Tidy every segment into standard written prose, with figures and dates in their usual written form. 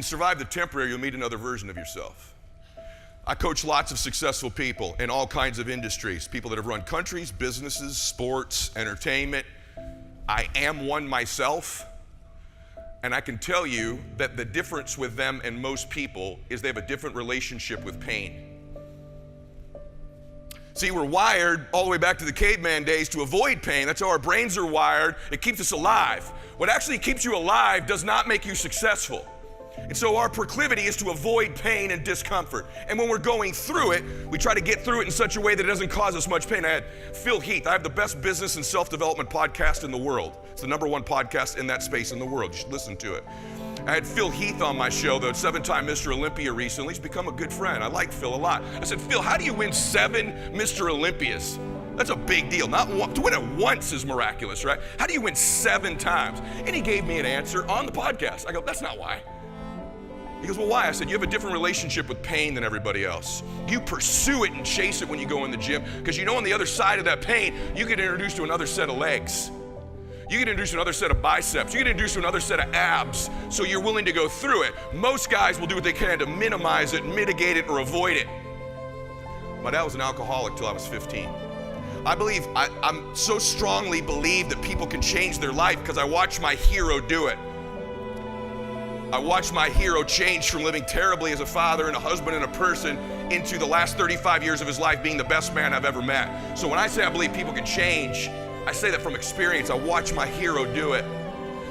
survive the temporary, you'll meet another version of yourself. I coach lots of successful people in all kinds of industries, people that have run countries, businesses, sports, entertainment. I am one myself, and I can tell you that the difference with them and most people is they have a different relationship with pain. See, we're wired all the way back to the caveman days to avoid pain. That's how our brains are wired. It keeps us alive. What actually keeps you alive does not make you successful. And so our proclivity is to avoid pain and discomfort. And when we're going through it, we try to get through it in such a way that it doesn't cause us much pain. I had Phil Heath. I have the best business and self-development podcast in the world. It's the #1 podcast in that space in the world. You should listen to it. I had Phil Heath on my show, the 7-time Mr. Olympia recently. He's become a good friend. I like Phil a lot. I said, Phil, how do you win 7 Mr. Olympias? That's a big deal. Not one, to win it once is miraculous, right? How do you win 7 times? And he gave me an answer on the podcast. I go, that's not why. He goes, well, why? I said, you have a different relationship with pain than everybody else. You pursue it and chase it when you go in the gym because you know on the other side of that pain, you get introduced to another set of legs. You get introduced to another set of biceps. You get introduced to another set of abs, so you're willing to go through it. Most guys will do what they can to minimize it, mitigate it, or avoid it. My dad was an alcoholic till I was 15. I'm so strongly believe that people can change their life because I watched my hero do it. I watched my hero change from living terribly as a father and a husband and a person into the last 35 years of his life being the best man I've ever met. So when I say I believe people can change, I say that from experience. I watched my hero do it.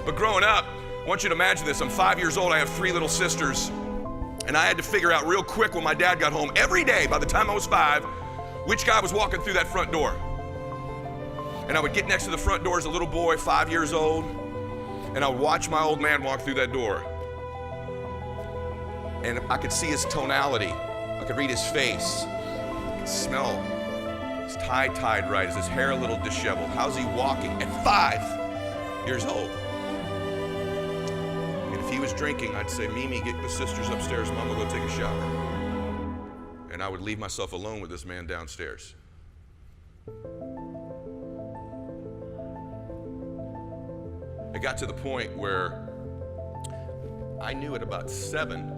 But growing up, I want you to imagine this. I'm 5 years old. I have 3 little sisters. And I had to figure out real quick when my dad got home every day, by the time I was 5, which guy was walking through that front door. And I would get next to the front door as a little boy, 5 years old, and I would watch my old man walk through that door. And I could see his tonality. I could read his face. I could smell his tie tied right. Is his hair a little disheveled? How's he walking? At 5 years old. And if he was drinking, I'd say, Mimi, get the sisters upstairs. Mama, go take a shower. And I would leave myself alone with this man downstairs. It got to the point where I knew at about 7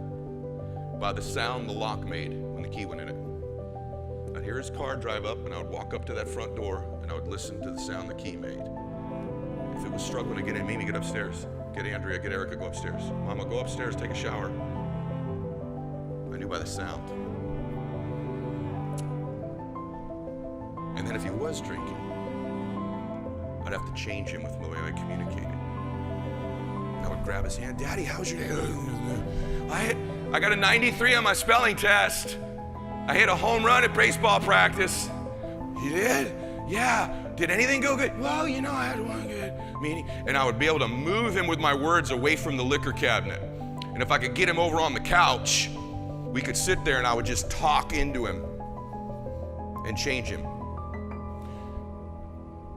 by the sound the lock made when the key went in it. I'd hear his car drive up and I would walk up to that front door and I would listen to the sound the key made. If it was struggling to get in, Mimi, get upstairs. Get Andrea, get Erica, go upstairs. Mama, go upstairs, take a shower. I knew by the sound. And then if he was drinking, I'd have to change him with the way I communicated. I would grab his hand, Daddy, how's your day? I got a 93 on my spelling test. I hit a home run at baseball practice. You did? Yeah. Did anything go good? Well, you know, I had one good meeting. And I would be able to move him with my words away from the liquor cabinet. And if I could get him over on the couch, we could sit there and I would just talk into him and change him.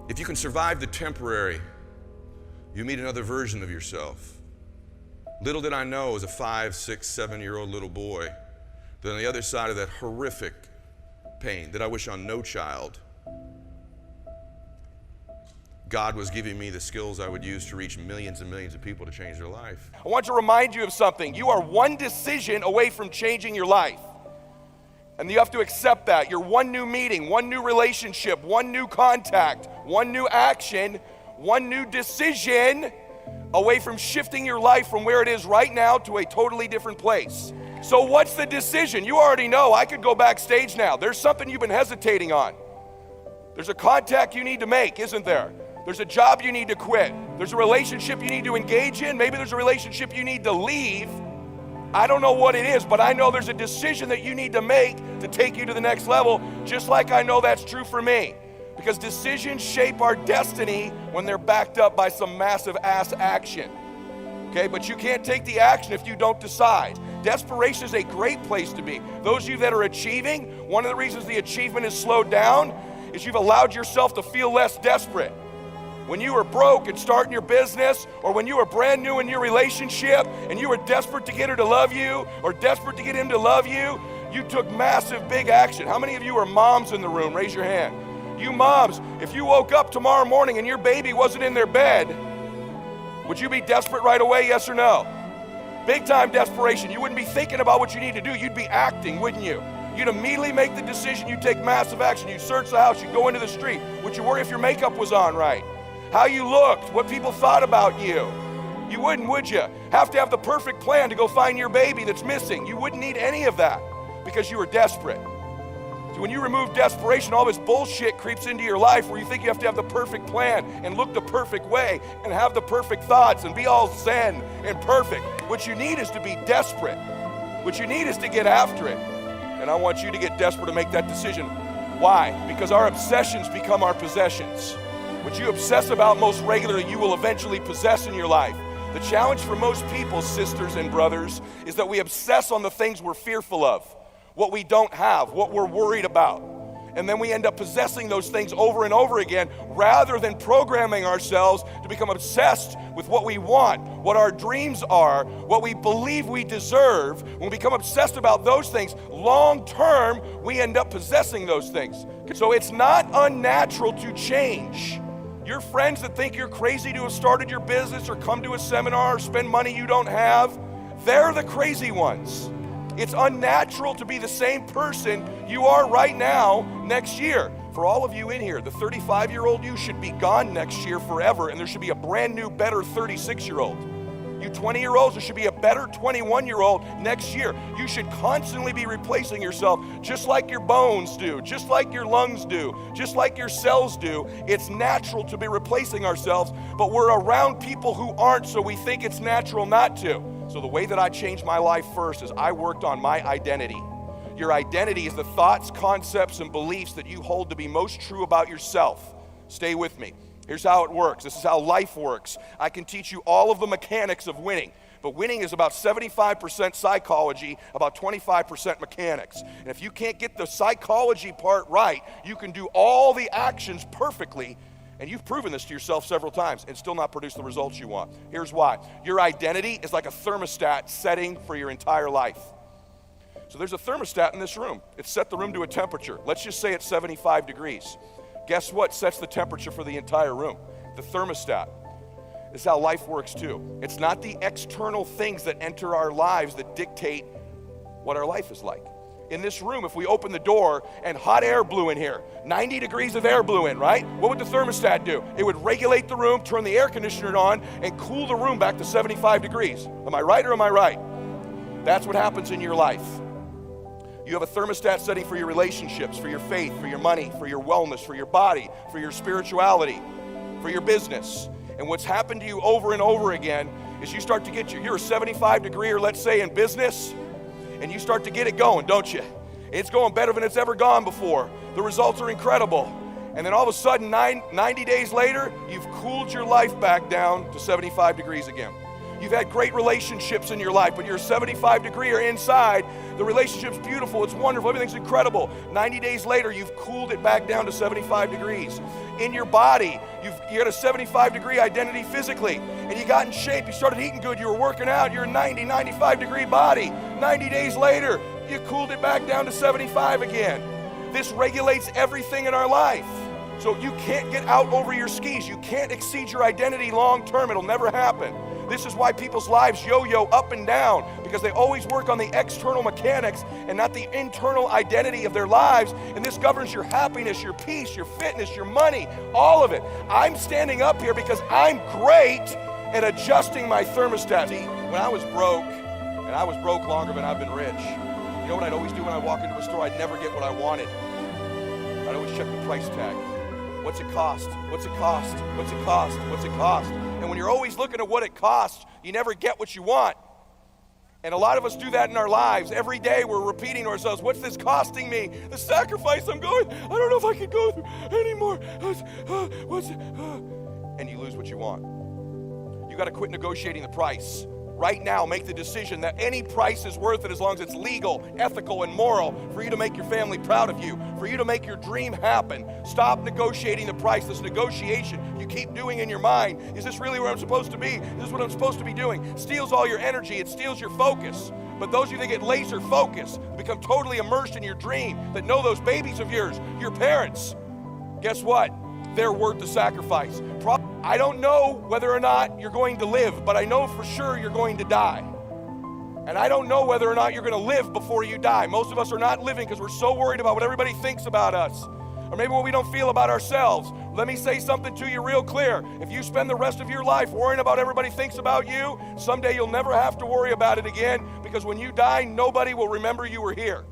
If you can survive the temporary, you meet another version of yourself. Little did I know as a 5, 6, 7-year-old little boy that on the other side of that horrific pain that I wish on no child, God was giving me the skills I would use to reach millions and millions of people to change their life. I want to remind you of something. You are one decision away from changing your life. And you have to accept that. You're one new meeting, one new relationship, one new contact, one new action, one new decision away from shifting your life from where it is right now to a totally different place. So what's the decision? You already know. I could go backstage now. There's something you've been hesitating on. There's a contact you need to make, isn't there? There's a job you need to quit. There's a relationship you need to engage in. Maybe there's a relationship you need to leave. I don't know what it is, but I know there's a decision that you need to make to take you to the next level, just like I know that's true for me. Because decisions shape our destiny when they're backed up by some massive ass action. Okay, but you can't take the action if you don't decide. Desperation is a great place to be. Those of you that are achieving, one of the reasons the achievement is slowed down is you've allowed yourself to feel less desperate. When you were broke and starting your business, or when you were brand new in your relationship and you were desperate to get her to love you or desperate to get him to love you, you took massive big action. How many of you are moms in the room? Raise your hand. You moms, if you woke up tomorrow morning and your baby wasn't in their bed, would you be desperate right away, yes or no? Big time desperation. You wouldn't be thinking about what you need to do. You'd be acting, wouldn't you? You'd immediately make the decision. You'd take massive action. You'd search the house. You'd go into the street. Would you worry if your makeup was on right? How you looked, what people thought about you? You wouldn't, would you? Have to have the perfect plan to go find your baby that's missing. You wouldn't need any of that because you were desperate. So when you remove desperation, all this bullshit creeps into your life where you think you have to have the perfect plan and look the perfect way and have the perfect thoughts and be all zen and perfect. What you need is to be desperate. What you need is to get after it. And I want you to get desperate to make that decision. Why? Because our obsessions become our possessions. What you obsess about most regularly, you will eventually possess in your life. The challenge for most people, sisters and brothers, is that we obsess on the things we're fearful of, what we don't have, what we're worried about. And then we end up possessing those things over and over again rather than programming ourselves to become obsessed with what we want, what our dreams are, what we believe we deserve. When we become obsessed about those things, long term, we end up possessing those things. So it's not unnatural to change. Your friends that think you're crazy to have started your business or come to a seminar or spend money you don't have, they're the crazy ones. It's unnatural to be the same person you are right now next year. For all of you in here, the 35-year-old you should be gone next year forever, and there should be a brand new, better 36-year-old. You 20-year-olds, there should be a better 21-year-old next year. You should constantly be replacing yourself just like your bones do, just like your lungs do, just like your cells do. It's natural to be replacing ourselves, but we're around people who aren't, so we think it's natural not to. So the way that I changed my life first is I worked on my identity. Your identity is the thoughts, concepts, and beliefs that you hold to be most true about yourself. Stay with me. Here's how it works. This is how life works. I can teach you all of the mechanics of winning, but winning is about 75% psychology, about 25% mechanics. And if you can't get the psychology part right, you can do all the actions perfectly, and you've proven this to yourself several times and still not produce the results you want. Here's why. Your identity is like a thermostat setting for your entire life. So there's a thermostat in this room. It's set the room to a temperature. Let's just say it's 75 degrees. Guess what sets the temperature for the entire room? The thermostat. This is how life works too. It's not the external things that enter our lives that dictate what our life is like. In this room, if we open the door and hot air blew in here, 90 degrees of air blew in, right? What would the thermostat do? It would regulate the room, turn the air conditioner on, and cool the room back to 75 degrees. Am I right or am I right? That's what happens in your life. You have a thermostat setting for your relationships, for your faith, for your money, for your wellness, for your body, for your spirituality, for your business. And what's happened to you over and over again is you start to get you're a 75 degree, or let's say in business, and you start to get it going, don't you? It's going better than it's ever gone before. The results are incredible. And then all of a sudden, 90 days later, you've cooled your life back down to 75 degrees again. You've had great relationships in your life, but you're 75 degree or inside, the relationship's beautiful, it's wonderful, everything's incredible. 90 days later, you've cooled it back down to 75 degrees. In your body, you had a 75 degree identity physically, and you got in shape, you started eating good, you were working out, you're a 90, 95 degree body. 90 days later, you cooled it back down to 75 again. This regulates everything in our life. So you can't get out over your skis. You can't exceed your identity long term. It'll never happen. This is why people's lives yo-yo up and down, because they always work on the external mechanics and not the internal identity of their lives. And this governs your happiness, your peace, your fitness, your money, all of it. I'm standing up here because I'm great at adjusting my thermostat. See, when I was broke, and I was broke longer than I've been rich, you know what I'd always do when I walk into a store? I'd never get what I wanted. I'd always check the price tag. What's it cost? What's it cost? What's it cost? What's it cost? And when you're always looking at what it costs, you never get what you want. And a lot of us do that in our lives. Every day we're repeating to ourselves, what's this costing me? The sacrifice I'm going, I don't know if I can go through anymore. And you lose what you want. You got to quit negotiating the price. Right now, make the decision that any price is worth it as long as it's legal, ethical, and moral for you to make your family proud of you, for you to make your dream happen. Stop negotiating the price. This negotiation you keep doing in your mind, is this really where I'm supposed to be? Is this what I'm supposed to be doing? It steals all your energy. It steals your focus. But those of you that get laser focused, become totally immersed in your dream, that know those babies of yours, your parents, guess what? They're worth the sacrifice. I don't know whether or not you're going to live, but I know for sure you're going to die. And I don't know whether or not you're going to live before you die. Most of us are not living because we're so worried about what everybody thinks about us, or maybe what we don't feel about ourselves. Let me say something to you real clear. If you spend the rest of your life worrying about what everybody thinks about you, someday you'll never have to worry about it again, because when you die, nobody will remember you were here.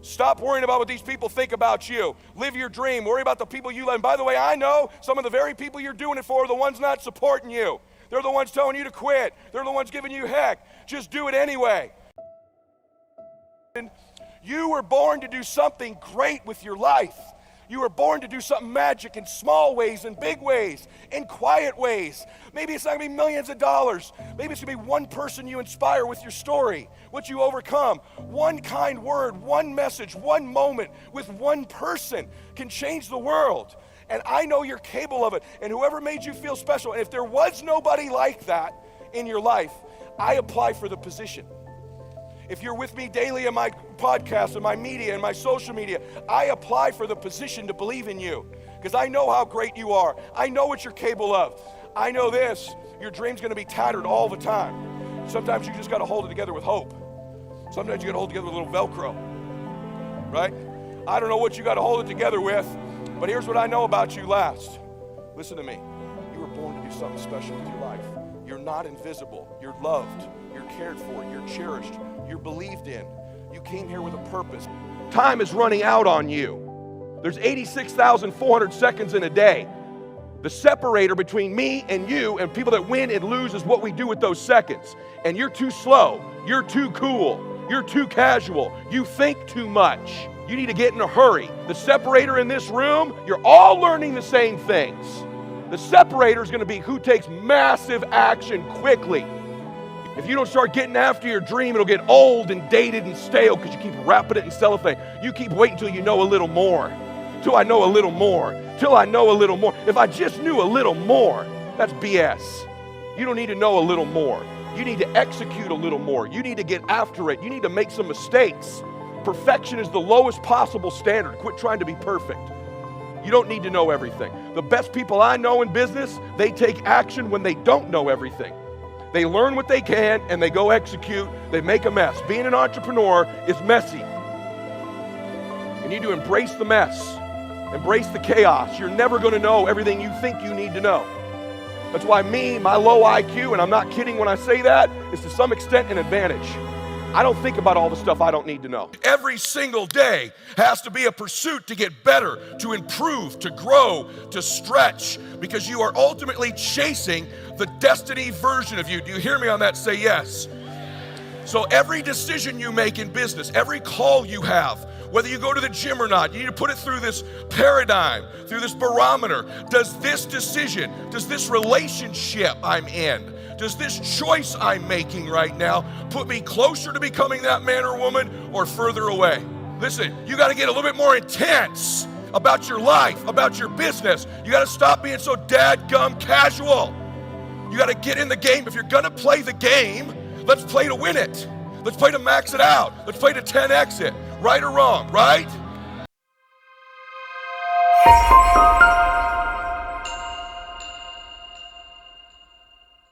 Stop worrying about what these people think about you. Live your dream. Worry about the people you love. And by the way, I know some of the very people you're doing it for are the ones not supporting you. They're the ones telling you to quit. They're the ones giving you heck. Just do it anyway. You were born to do something great with your life. You were born to do something magic in small ways, in big ways, in quiet ways. Maybe it's not going to be millions of dollars. Maybe it's going to be one person you inspire with your story, what you overcome. One kind word, one message, one moment with one person can change the world. And I know you're capable of it. And whoever made you feel special, and if there was nobody like that in your life, I apply for the position. If you're with me daily in my podcast, in my media, in my social media, I apply for the position to believe in you, because I know how great you are. I know what you're capable of. I know this, your dream's going to be tattered all the time. Sometimes you just got to hold it together with hope. Sometimes you got to hold it together with a little Velcro, right? I don't know what you got to hold it together with, but here's what I know about you last. Listen to me. You were born to do something special with your life. You're not invisible. You're loved. You're cared for. You're cherished. You're believed in. You came here with a purpose. Time is running out on you. There's 86,400 seconds in a day. The separator between me and you and people that win and lose is what we do with those seconds. And you're too slow. You're too cool. You're too casual. You think too much. You need to get in a hurry. The separator in this room, you're all learning the same things. The separator is going to be who takes massive action quickly. If you don't start getting after your dream, it'll get old and dated and stale because you keep wrapping it in cellophane. You keep waiting until you know a little more. Till I know a little more. Till I know a little more. If I just knew a little more, that's BS. You don't need to know a little more. You need to execute a little more. You need to get after it. You need to make some mistakes. Perfection is the lowest possible standard. Quit trying to be perfect. You don't need to know everything. The best people I know in business, they take action when they don't know everything. They learn what they can and they go execute. They make a mess. Being an entrepreneur is messy. You need to embrace the mess. Embrace the chaos. You're never going to know everything you think you need to know. That's why my low IQ, and I'm not kidding when I say that, is to some extent an advantage. I don't think about all the stuff I don't need to know. Every single day has to be a pursuit to get better, to improve, to grow, to stretch, because you are ultimately chasing the destiny version of you. Do you hear me on that? Say yes. So every decision you make in business, every call you have, whether you go to the gym or not, you need to put it through this paradigm, through this barometer. Does this decision, does this relationship I'm in, does this choice I'm making right now put me closer to becoming that man or woman or further away? Listen, you got to get a little bit more intense about your life, about your business. You got to stop being so dadgum casual. You got to get in the game. If you're going to play the game, let's play to win it. Let's play to max it out. Let's play to 10x it. Right or wrong, right?